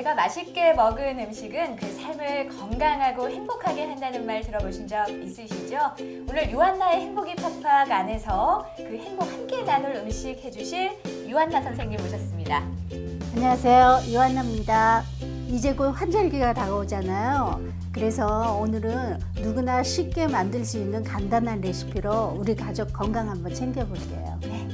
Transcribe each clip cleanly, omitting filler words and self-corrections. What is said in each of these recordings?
내가 맛있게 먹은 음식은 그 삶을 건강하고 행복하게 한다는 말 들어보신 적 있으시죠? 오늘 유한나의 행복이 팍팍 안에서 그 행복 함께 나눌 음식 해주실 유한나 선생님 모셨습니다. 안녕하세요. 유한나입니다. 이제 곧 환절기가 다가오잖아요. 그래서 오늘은 누구나 쉽게 만들 수 있는 간단한 레시피로 우리 가족 건강 한번 챙겨볼게요. 네.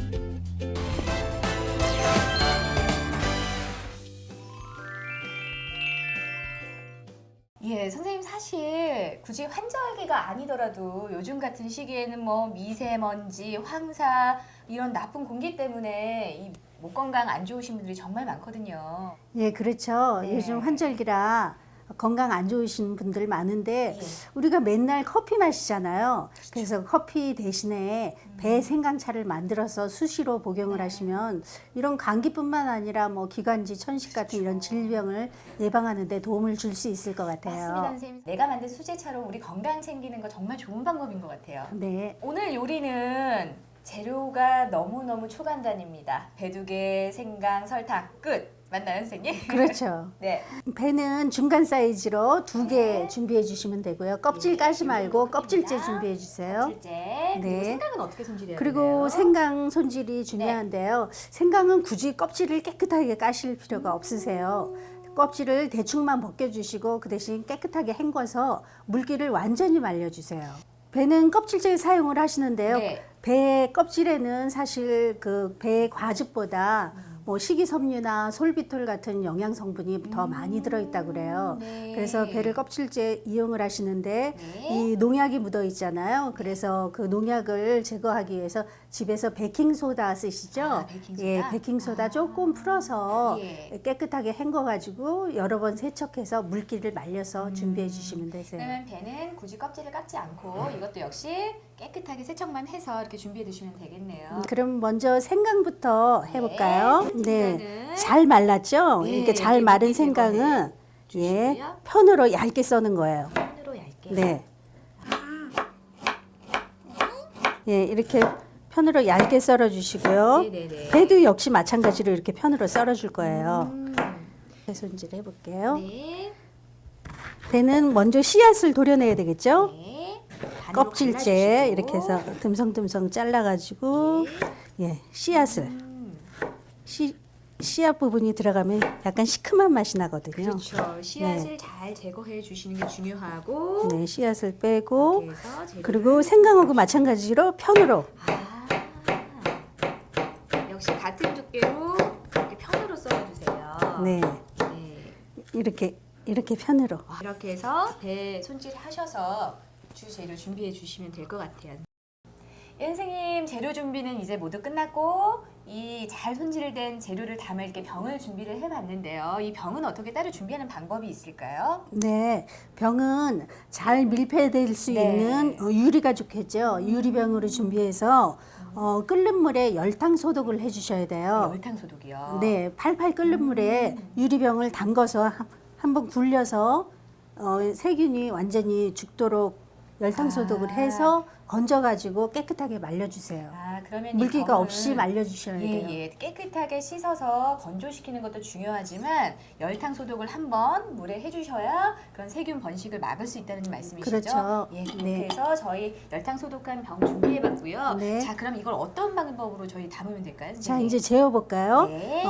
예, 선생님 사실 굳이 환절기가 아니더라도 요즘 같은 시기에는 뭐 미세먼지, 황사 이런 나쁜 공기 때문에 이 목 건강 안 좋으신 분들이 정말 많거든요. 예, 그렇죠. 네. 요즘 환절기라 건강 안 좋으신 분들 많은데 예. 우리가 맨날 커피 마시잖아요. 그래서 커피 대신에 배 생강차를 만들어서 수시로 복용을 하시면 이런 감기뿐만 아니라 뭐 기관지, 천식 같은 이런 질병을 예방하는 데 도움을 줄 수 있을 것 같아요. 맞습니다, 선생님. 내가 만든 수제차로 우리 건강 챙기는 거 정말 좋은 방법인 것 같아요. 네. 오늘 요리는 재료가 너무너무 초간단입니다. 배두개, 생강, 설탕, 끝! 맞나요, 선생님? 그렇죠. 네. 배는 중간 사이즈로 두 개 네. 준비해 주시면 되고요. 껍질 까지 말고 껍질째 준비해 주세요. 껍질째. 그리고 네. 생강은 어떻게 손질해야 그리고 되나요? 생강 손질이 중요한데요. 생강은 굳이 껍질을 깨끗하게 까실 필요가 없으세요. 껍질을 대충만 벗겨주시고 그 대신 깨끗하게 헹궈서 물기를 완전히 말려주세요. 배는 껍질째 사용을 하시는데요. 네. 배 껍질에는 사실 그 배 과즙보다 뭐 식이섬유나 솔비톨 같은 영양 성분이 더 많이 들어있다고 그래요. 네. 그래서 배를 껍질째 이용을 하시는데 네. 이 농약이 묻어 있잖아요. 그래서 그 농약을 제거하기 위해서 집에서 베킹소다 쓰시죠? 아, 베킹소다? 예, 베킹소다 조금 풀어서 예. 깨끗하게 헹궈가지고 여러 번 세척해서 물기를 말려서 준비해 주시면 되세요. 그러면 배는 굳이 껍질을 깎지 않고 이것도 역시 깨끗하게 세척만 해서 이렇게 준비해 두시면 되겠네요. 그럼 먼저 생강부터 해볼까요? 네, 생강은 잘 말랐죠? 네, 이렇게 잘 이렇게 마른 물기 생강은 예, 주시고요. 편으로 얇게 써는 거예요. 손으로 얇게. 네. 예, 이렇게 편으로 얇게 썰어 주시고요. 네네네. 배도 역시 마찬가지로 이렇게 편으로 썰어 줄 거예요. 손질 해볼게요. 네. 배는 먼저 씨앗을 도려내야 되겠죠? 네. 반으로 껍질째 갈라주시고. 이렇게 해서 듬성듬성 잘라가지고 예, 씨앗을 씨앗 부분이 들어가면 약간 시큼한 맛이 나거든요. 그렇죠. 씨앗을 잘 제거해 주시는 게 중요하고 네, 씨앗을 빼고 이렇게 해서 제거를 그리고 생강하고 마찬가지로 편으로 역시 같은 두께로 이렇게 편으로 썰어주세요. 네, 네. 이렇게 편으로 이렇게 해서 배 손질하셔서 주 재료 준비해 주시면 될 것 같아요. 예, 선생님 재료 준비는 이제 모두 끝났고 이 잘 손질된 재료를 담을 이렇게 병을 준비를 해봤는데요. 이 병은 어떻게 따로 준비하는 방법이 있을까요? 네, 병은 잘 밀폐될 수 네. 있는 유리가 좋겠죠. 유리병으로 준비해서 끓는 물에 열탕 소독을 해주셔야 돼요. 열탕 소독이요. 네, 팔팔 끓는 물에 유리병을 담궈서 한번 굴려서 세균이 완전히 죽도록 열탕 소독을 해서 건져가지고 깨끗하게 말려주세요. 그러면 물기가 이 병을 없이 말려주셔야 돼요. 예, 깨끗하게 씻어서 건조시키는 것도 중요하지만 열탕 소독을 한번 물에 해주셔야 그런 세균 번식을 막을 수 있다는 말씀이시죠? 그렇죠. 예, 그렇게 네. 해서 저희 열탕 소독한 병 준비해봤고요. 네. 자, 그럼 이걸 어떤 방법으로 저희 담으면 될까요? 자, 선생님? 이제 재워볼까요? 네.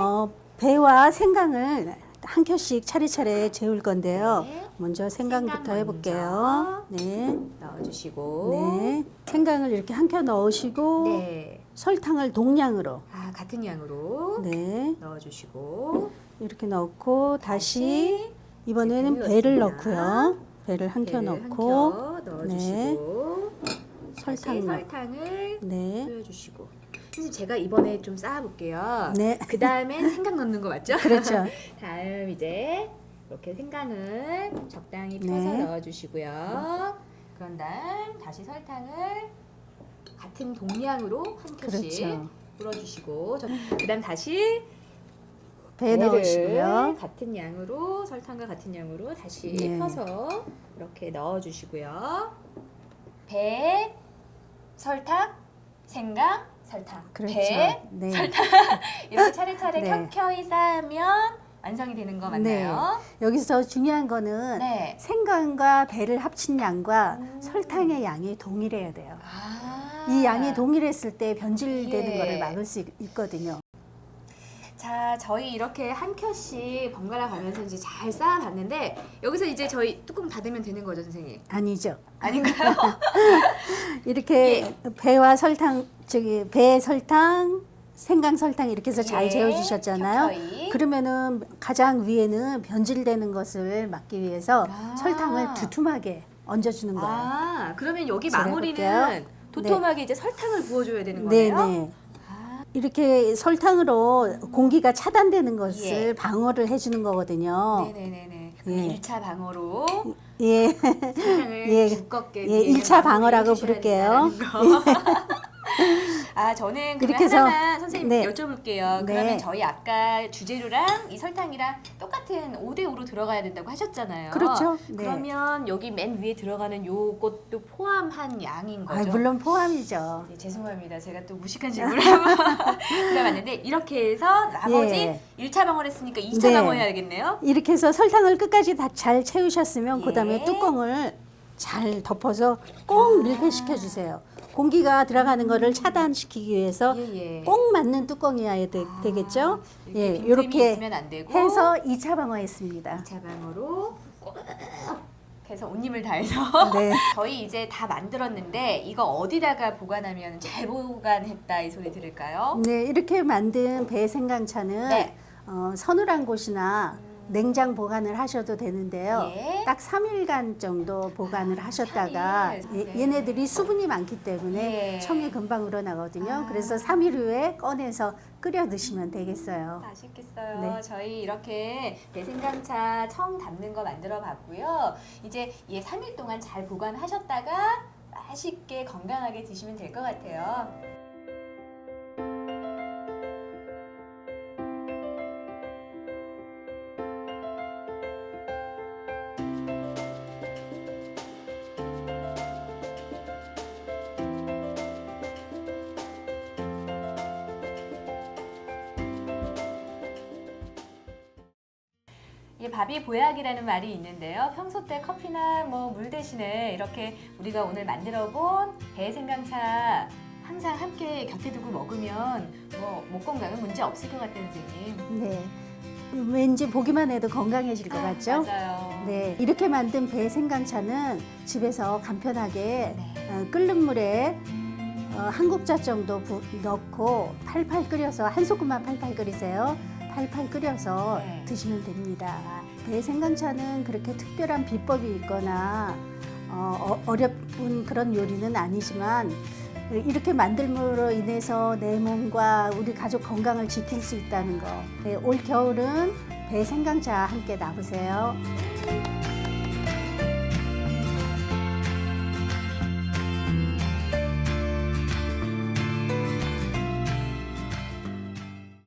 배와 생강을 한 켜씩 차례차례 재울 건데요. 네. 먼저 생강부터 생강 해볼게요. 네, 넣어주시고. 네. 생강을 이렇게 한 켜 넣으시고 네. 설탕을 동량으로 같은 양으로 네, 넣어주시고. 이렇게 넣고 다시 이번에는 배를 넣고요. 배를 한 켜 배를 넣고 한 켜 넣어주시고. 설탕 넣고 설탕을 네, 뿌려주시고. 선생님 제가 이번에 좀 쌓아볼게요. 네. 그 다음엔 생강 넣는 거 맞죠? 그렇죠. 다음 이제 이렇게 생강을 적당히 펴서 네. 넣어주시고요. 그런 다음 다시 설탕을 같은 동량으로 한 켜씩 그렇죠. 뿌려주시고 그 다음 다시 배 배를 넣으시고요. 같은 양으로 설탕과 같은 양으로 다시 네. 펴서 이렇게 넣어주시고요. 배, 설탕, 생강, 설탕, 그렇죠. 배, 네. 설탕 이렇게 차례차례 네. 켜켜이 쌓으면 완성이 되는 거 맞나요? 여기서 중요한 거는 네. 생강과 배를 합친 양과 설탕의 양이 동일해야 돼요. 아. 이 양이 동일했을 때 변질되는 예. 거를 막을 수 있거든요. 자, 저희 이렇게 한 켜씩 번갈아 가면서 이제 잘 쌓아봤는데 여기서 이제 저희 뚜껑 닫으면 되는 거죠, 선생님? 아니죠. 아닌가요? 이렇게 배와 설탕, 배 설탕, 생강 설탕 이렇게 해서 잘 예, 재워주셨잖아요. 켜켜이. 그러면은 가장 위에는 변질되는 것을 막기 위해서 아. 설탕을 두툼하게 얹어주는 거예요. 아, 그러면 여기 제가 마무리는 해볼게요. 도톰하게 이제 설탕을 부어줘야 되는 거예요? 네네. 아, 이렇게 설탕으로 공기가 차단되는 것을 예. 방어를 해주는 거거든요. 네네네네. 예. 1차 방어로 예. 설탕을 예. 두껍게 예, 1차 방어라고 부를게요. 아, 저는 그러면 이렇게 해서- 하나만 선생님 네. 여쭤볼게요. 네. 그러면 저희 아까 주재료랑 이 설탕이랑 똑같은 5대5로 들어가야 된다고 하셨잖아요. 그렇죠. 네. 그러면 여기 맨 위에 들어가는 요것도 포함한 양인 거죠? 물론 포함이죠. 네, 죄송합니다. 제가 또 무식한 질문을 한번 드려봤는데 이렇게 해서 나머지 예. 1차 방어를 했으니까 2차 네. 방어 해야겠네요. 이렇게 해서 설탕을 끝까지 다 잘 채우셨으면 예. 그다음에 뚜껑을 잘 덮어서 꼭 밀폐시켜 주세요. 공기가 들어가는 거를 차단시키기 위해서 예. 꼭 맞는 뚜껑이어야 되겠죠? 예, 빈틈이 이렇게 있으면 안 되고 해서 2차 방어했습니다. 2차 방어로 꼭 해서 온 힘을 다해서 네. 저희 이제 다 만들었는데 이거 어디다가 보관하면 잘 보관했다 이 소리 들을까요? 네, 이렇게 만든 배 생강차는 네. 서늘한 곳이나 냉장 보관을 하셔도 되는데요. 예. 딱 3일간 정도 보관을 하셨다가 3일. 네. 얘네들이 수분이 많기 때문에 예. 청이 금방 우러나거든요. 아. 그래서 3일 후에 꺼내서 끓여 드시면 되겠어요. 맛있겠어요. 네. 저희 이렇게 배생강차 청 담는 거 만들어 봤고요. 이제 3일 동안 잘 보관하셨다가 맛있게 건강하게 드시면 될 것 같아요. 밥이 보약이라는 말이 있는데요. 평소 때 커피나 물 대신에 이렇게 우리가 오늘 만들어 본 배생강차 항상 함께 곁에 두고 먹으면 목 건강은 문제 없을 것 같아요, 선생님. 네. 왠지 보기만 해도 건강해질 것 같죠? 맞아요. 네. 이렇게 만든 배 생강차는 집에서 간편하게 네. 끓는 물에 한 국자 정도 넣고 팔팔 끓여서 한 소금만 팔팔 끓이세요. 팔팔 끓여서 네. 드시면 됩니다. 배 생강차는 그렇게 특별한 비법이 있거나 어려운 그런 요리는 아니지만 이렇게 만들므로 인해서 내 몸과 우리 가족 건강을 지킬 수 있다는 거. 네, 올 겨울은 배 생강차 함께 나보세요.